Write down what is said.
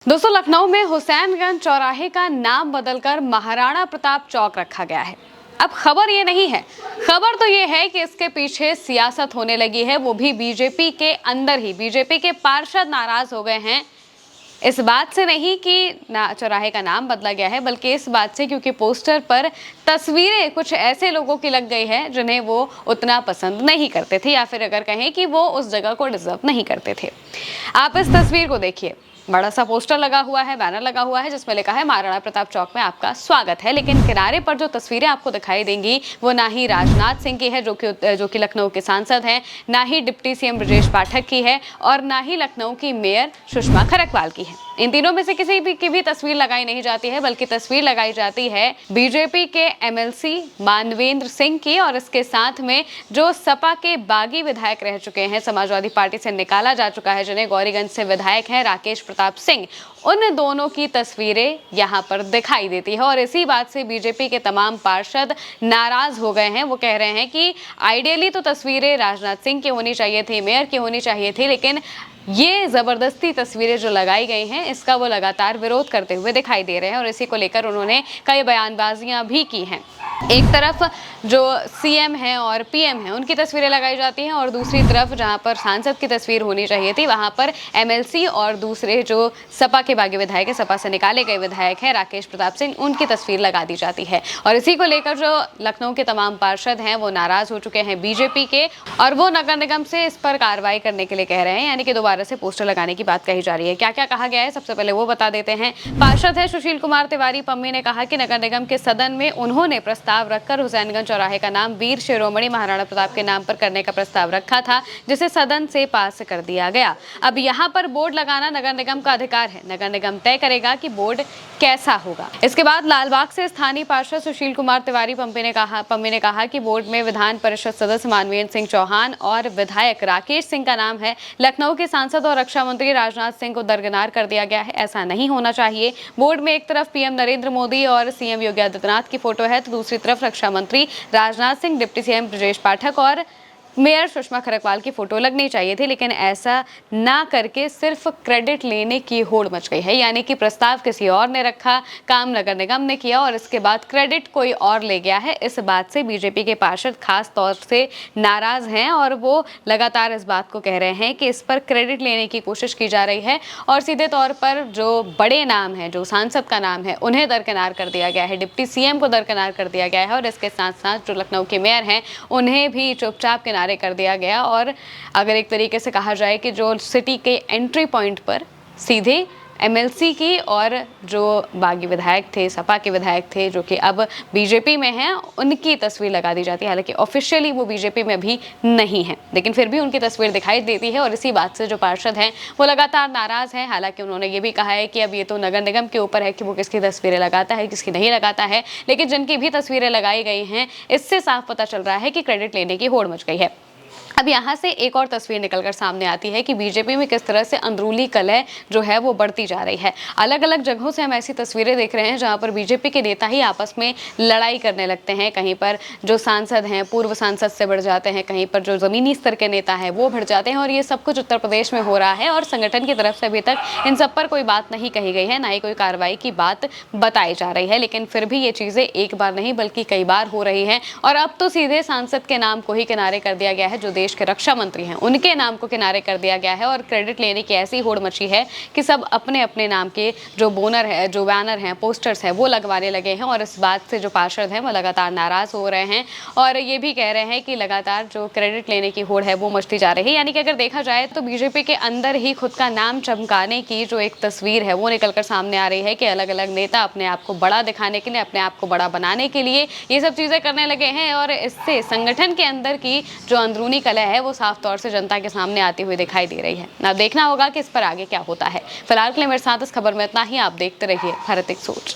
दोस्तों, लखनऊ में हुसैनगंज चौराहे का नाम बदलकर महाराणा प्रताप चौक रखा गया है। अब खबर ये नहीं है, खबर तो ये है कि इसके पीछे सियासत होने लगी है, वो भी बीजेपी के अंदर ही। बीजेपी के पार्षद नाराज हो गए हैं इस बात से नहीं कि चौराहे का नाम बदला गया है, बल्कि इस बात से क्योंकि पोस्टर पर तस्वीरें कुछ ऐसे लोगों की लग गई है जिन्हें वो उतना पसंद नहीं करते थे, या फिर अगर कहें कि वो उस जगह को डिजर्व नहीं करते थे। आप इस तस्वीर को देखिए, बड़ा सा पोस्टर लगा हुआ है, बैनर लगा हुआ है जिसमें लिखा है महाराणा प्रताप चौक में आपका स्वागत है। लेकिन किनारे पर जो तस्वीरें आपको दिखाई देंगी वो ना ही राजनाथ सिंह की है जो कि लखनऊ के सांसद हैं, ना ही डिप्टी सीएम ब्रजेश पाठक की है, और ना ही लखनऊ की मेयर सुषमा खरकवाल की है। इन तीनों में से किसी भी की भी तस्वीर लगाई नहीं जाती है, बल्कि तस्वीर लगाई जाती है बीजेपी के एमएलसी मानवेंद्र सिंह की, और इसके साथ में जो सपा के बागी विधायक रह चुके हैं, समाजवादी पार्टी से निकाला जा चुका है, जिन्हें गौरीगंज से विधायक हैं राकेश प्रताप सिंह, उन दोनों की तस्वीरें यहाँ पर दिखाई देती है। और इसी बात से बीजेपी के तमाम पार्षद नाराज हो गए हैं। वो कह रहे हैं कि आइडियली तो तस्वीरें राजनाथ सिंह की होनी चाहिए थी, मेयर की होनी चाहिए थी, लेकिन ये जबरदस्ती तस्वीरें जो लगाई गई हैं इसका वो लगातार विरोध करते हुए दिखाई दे रहे हैं, और इसी को लेकर उन्होंने कई बयानबाजियां भी की हैं। एक तरफ जो सीएम हैं और पीएम हैं उनकी तस्वीरें लगाई जाती हैं, और दूसरी तरफ जहां पर सांसद की तस्वीर होनी चाहिए थी वहां पर एमएलसी और दूसरे जो सपा के बागी विधायक है, सपा से निकाले गए विधायक हैं राकेश प्रताप सिंह, उनकी तस्वीर लगा दी जाती है। और इसी को लेकर जो लखनऊ के तमाम पार्षद हैं वो नाराज हो चुके हैं बीजेपी के, और वो नगर निगम से इस पर कार्रवाई करने के लिए कह रहे हैं, यानी कि दोबारा से पोस्टर लगाने की बात कही जा रही है। क्या क्या कहा गया है सबसे पहले वो बता देते हैं। पार्षद है सुशील कुमार तिवारी पम्मी ने कहा कि नगर निगम के सदन में उन्होंने प्रस्ताव रखकर हुसैनगंज चौराहे का नाम वीर शिरोमणि महाराणा प्रताप के नाम पर करने का प्रस्ताव रखा था, जिसे सदन से पास कर दिया गया। अब यहाँ पर बोर्ड लगाना नगर निगम का अधिकार है, नगर निगम तय करेगा कि बोर्ड कैसा होगा। इसके बाद लालबाग से स्थानीय पार्षद सुशील कुमार तिवारी पम्मी ने कहा कि बोर्ड में विधान परिषद सदस्य मानवेंद्र सिंह चौहान और विधायक राकेश सिंह का नाम है। लखनऊ के सांसद और रक्षा मंत्री राजनाथ सिंह को दरकिनार कर दिया गया है, ऐसा नहीं होना चाहिए। बोर्ड में एक तरफ पीएम नरेंद्र मोदी और सीएम योगी आदित्यनाथ की फोटो है, तो दूसरी तरफ रक्षा मंत्री राजनाथ सिंह, डिप्टी सीएम ब्रजेश पाठक और मेयर सुषमा खरकवाल की फोटो लगनी चाहिए थी। लेकिन ऐसा ना करके सिर्फ क्रेडिट लेने की होड़ मच गई है, यानी कि प्रस्ताव किसी और ने रखा, काम नगर निगम ने किया और इसके बाद क्रेडिट कोई और ले गया है। इस बात से बीजेपी के पार्षद खास तौर से नाराज हैं, और वो लगातार इस बात को कह रहे हैं कि इस पर क्रेडिट लेने की कोशिश की जा रही है, और सीधे तौर पर जो बड़े नाम है, जो सांसद का नाम है, उन्हें दरकिनार कर दिया गया है, डिप्टी सीएम को दरकिनार कर दिया गया है, और इसके साथ साथ जो लखनऊ के मेयर हैं उन्हें भी चुपचाप किनारे कर दिया गया। और अगर एक तरीके से कहा जाए कि जो सिटी के एंट्री पॉइंट पर सीधे एमएलसी की और जो बागी विधायक थे, सपा के विधायक थे, जो कि अब बीजेपी में हैं, उनकी तस्वीर लगा दी जाती है। हालांकि ऑफिशियली वो बीजेपी में भी नहीं है, लेकिन फिर भी उनकी तस्वीर दिखाई देती है, और इसी बात से जो पार्षद हैं वो लगातार नाराज हैं। हालांकि उन्होंने ये भी कहा है कि अब ये तो नगर निगम के ऊपर है कि वो किसकी तस्वीरें लगाता है, किसकी नहीं लगाता है, लेकिन जिनकी भी तस्वीरें लगाई गई हैं इससे साफ पता चल रहा है कि क्रेडिट लेने की होड़ मच गई है। अब यहाँ से एक और तस्वीर निकलकर सामने आती है कि बीजेपी में किस तरह से अंदरूनी कलह जो है वो बढ़ती जा रही है। अलग अलग जगहों से हम ऐसी तस्वीरें देख रहे हैं जहाँ पर बीजेपी के नेता ही आपस में लड़ाई करने लगते हैं। कहीं पर जो सांसद हैं पूर्व सांसद से बढ़ जाते हैं, कहीं पर जो जमीनी स्तर के नेता हैं वो बढ़ जाते हैं, और ये सब कुछ उत्तर प्रदेश में हो रहा है। और संगठन की तरफ से अभी तक इन सब पर कोई बात नहीं कही गई है, ना ही कोई कार्रवाई की बात बताई जा रही है। लेकिन फिर भी ये चीज़ें एक बार नहीं बल्कि कई बार हो रही हैं, और अब तो सीधे सांसद के नाम को ही किनारे कर दिया गया है। जो देश के रक्षा मंत्री हैं उनके नाम को किनारे कर दिया गया है, और क्रेडिट लेने की ऐसी होड़ मची है कि सब अपने अपने नाम के जो बैनर हैं, पोस्टर्स हैं वो लगवाने लगे हैं। और इस बात से जो पार्षद हैं वो लगातार नाराज हो रहे हैं, और ये भी कह रहे हैं कि लगातार जो क्रेडिट लेने की होड़ है वो मचती जा रही है। यानी कि अगर देखा जाए तो बीजेपी के अंदर ही खुद का नाम चमकाने की जो एक तस्वीर है वो निकलकर सामने आ रही है कि अलग अलग नेता अपने आप को बड़ा दिखाने के लिए, अपने आप को बड़ा बनाने के लिए ये सब चीजें करने लगे हैं, और इससे संगठन के अंदर की जो अंदरूनी कलह है वो साफ तौर से जनता के सामने आती हुई दिखाई दे रही है। अब देखना होगा कि इस पर आगे क्या होता है। फिलहाल के लिए मेरे साथ इस खबर में इतना ही। आप देखते रहिए भारत एक सोच।